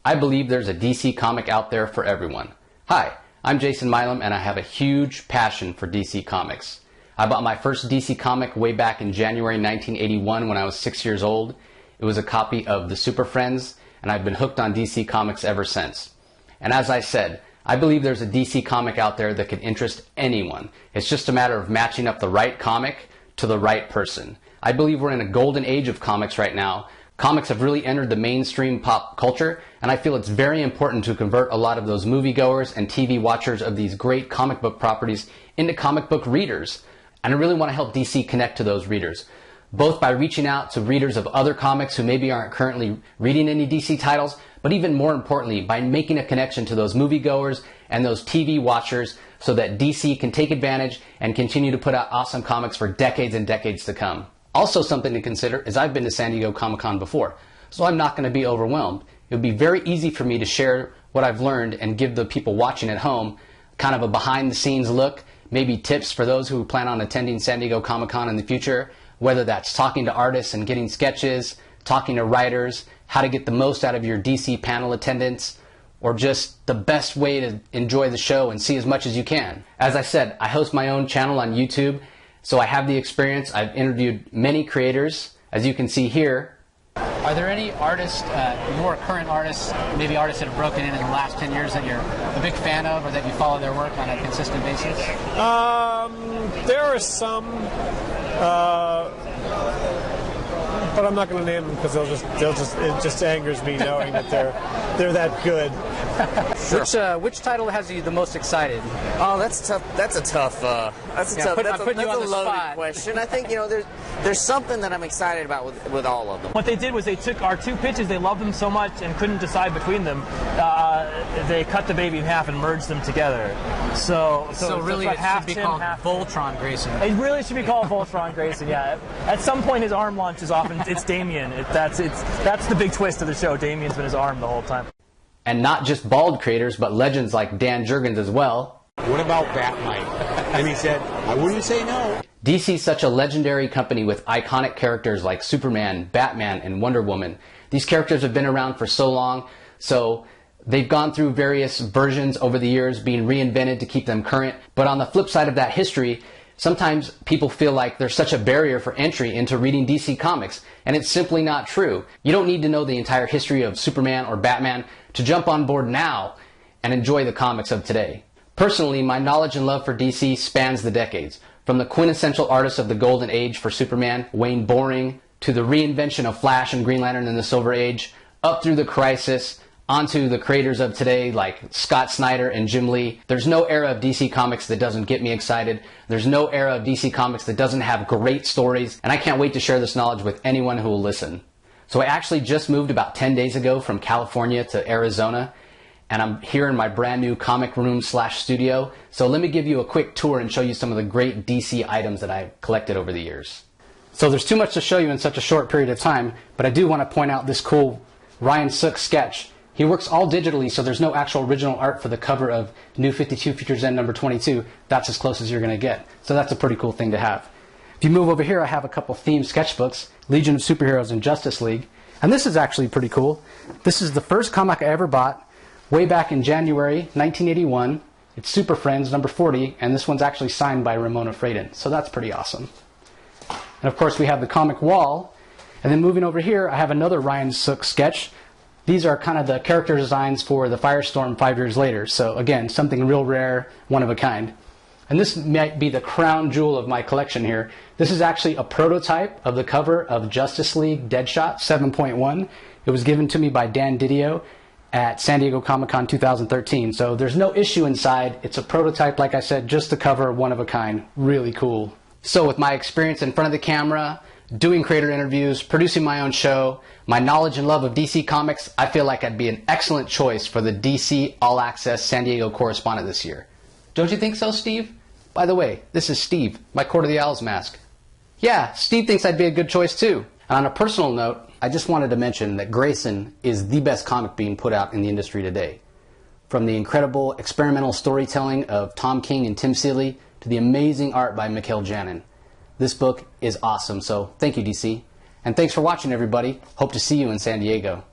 I believe there's a DC comic out there for everyone. Hi, I'm Jason Milam, and I have a huge passion for DC Comics. I bought my first DC comic way back in January 1981 when I was 6 years old. It was a copy of the Super Friends, and I've been hooked on DC Comics ever since. And as I said, I believe there's a DC comic out there that can interest anyone. It's just a matter of matching up the right comic to the right person. I believe we're in a golden age of comics right now. Comics have really entered the mainstream pop culture, and I feel it's very important to convert a lot of those moviegoers and TV watchers of these great comic book properties into comic book readers. And I really want to help DC connect to those readers, both by reaching out to readers of other comics who maybe aren't currently reading any DC titles, but even more importantly, by making a connection to those moviegoers and those TV watchers so that DC can take advantage and continue to put out awesome comics for decades and decades to come. Also, something to consider is I've been to San Diego Comic-Con before, so I'm not going to be overwhelmed. It would be very easy for me to share what I've learned and give the people watching at home kind of a behind-the-scenes look, maybe tips for those who plan on attending San Diego Comic-Con in the future, whether that's talking to artists and getting sketches, talking to writers, how to get the most out of your DC panel attendance, or just the best way to enjoy the show and see as much as you can. As I said, I host my own channel on YouTube, so I have the experience. I've interviewed many creators, as you can see here. Are there any artists, more current artists, maybe artists that have broken in the last 10 years that you're a big fan of or that you follow their work on a consistent basis? There are some, but I'm not going to name them because it just angers me knowing that they're that good. Sure. Which title has you the most excited? Oh, that's tough. That's a loaded question. I think there's something that I'm excited about with all of them. What they did was they took our two pitches. They loved them so much and couldn't decide between them. They cut the baby in half and merged them together. So really, it should be called Voltron Grayson. It really should be called Voltron Grayson. Yeah. At some point, his arm launches off, and it's Damien. That's the big twist of the show. Damien's been his arm the whole time. And not just bald creators, but legends like Dan Jurgens as well. What about Batman? And he said, I wouldn't say no. DC's such a legendary company with iconic characters like Superman, Batman, and Wonder Woman. These characters have been around for so long, so they've gone through various versions over the years, being reinvented to keep them current. But on the flip side of that history, sometimes people feel like there's such a barrier for entry into reading DC Comics, and it's simply not true. You don't need to know the entire history of Superman or Batman to jump on board now and enjoy the comics of today. Personally, my knowledge and love for DC spans the decades, from the quintessential artists of the Golden Age for Superman, Wayne Boring, to the reinvention of Flash and Green Lantern in the Silver Age, up through the Crisis, onto the creators of today like Scott Snyder and Jim Lee. There's no era of DC Comics that doesn't get me excited. There's no era of DC Comics that doesn't have great stories, and I can't wait to share this knowledge with anyone who will listen. So I actually just moved about 10 days ago from California to Arizona, and I'm here in my brand new comic room / studio. So let me give you a quick tour and show you some of the great DC items that I've collected over the years. So there's too much to show you in such a short period of time, but I do want to point out this cool Ryan Sook sketch. He works all digitally, so there's no actual original art for the cover of New 52 Futures End number 22. That's as close as you're going to get. So that's a pretty cool thing to have. If you move over here, I have a couple themed sketchbooks, Legion of Superheroes and Justice League. And this is actually pretty cool. This is the first comic I ever bought way back in January 1981. It's Super Friends number 40, and this one's actually signed by Ramona Fradon. So that's pretty awesome. And of course, we have the comic wall. And then moving over here, I have another Ryan Sook sketch. These are kind of the character designs for the Firestorm 5 years later. So again, something real rare, one of a kind. And this might be the crown jewel of my collection here. This is actually a prototype of the cover of Justice League Deadshot 7.1. It was given to me by Dan Didio at San Diego Comic-Con 2013. So there's no issue inside. It's a prototype, like I said, just the cover, one of a kind. Really cool. So with my experience in front of the camera, doing creator interviews, producing my own show, my knowledge and love of DC Comics, I feel like I'd be an excellent choice for the DC All Access San Diego Correspondent this year. Don't you think so, Steve? By the way, this is Steve, my Court of the Owls mask. Yeah, Steve thinks I'd be a good choice too. And on a personal note, I just wanted to mention that Grayson is the best comic being put out in the industry today. From the incredible experimental storytelling of Tom King and Tim Seeley to the amazing art by Mikhail Janin. This book is awesome, so thank you, DC. And thanks for watching, everybody. Hope to see you in San Diego.